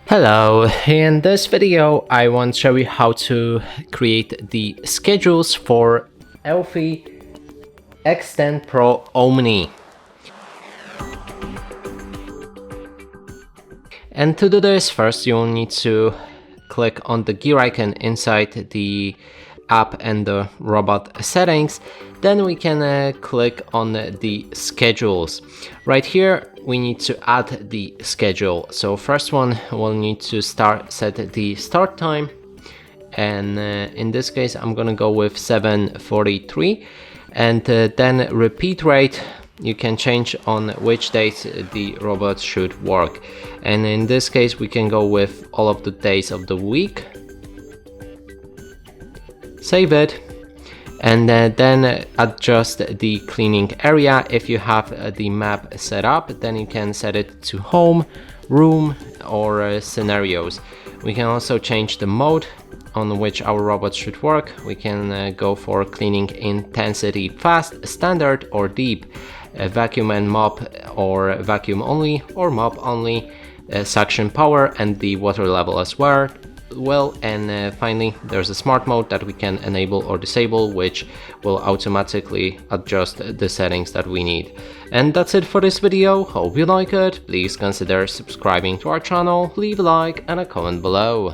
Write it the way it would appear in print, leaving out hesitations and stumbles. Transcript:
Hello, in this video I want to show you how to create the schedules for Eufy X10 Pro Omni. And to do this, first you'll need to click on the gear icon inside the app and the robot settings. Then we can click on the schedules. Right here we need to add the schedule. So first one, we'll need to set the start time, and in this case I'm gonna go with 7:43, and then repeat rate. You can change on which days the robot should work, and in this case we can go with all of the days of the week. Save it, and then adjust the cleaning area. If you have the map set up, then you can set it to home, room, or scenarios. We can also change the mode on which our robot should work. We can go for cleaning intensity fast, standard, or deep, vacuum and mop, or vacuum only, or mop only, suction power, and the water level as well. And finally, there's a smart mode that we can enable or disable, which will automatically adjust the settings that we need. And that's it for this video. Hope you like it. Please consider subscribing to our channel, leave a like and a comment below.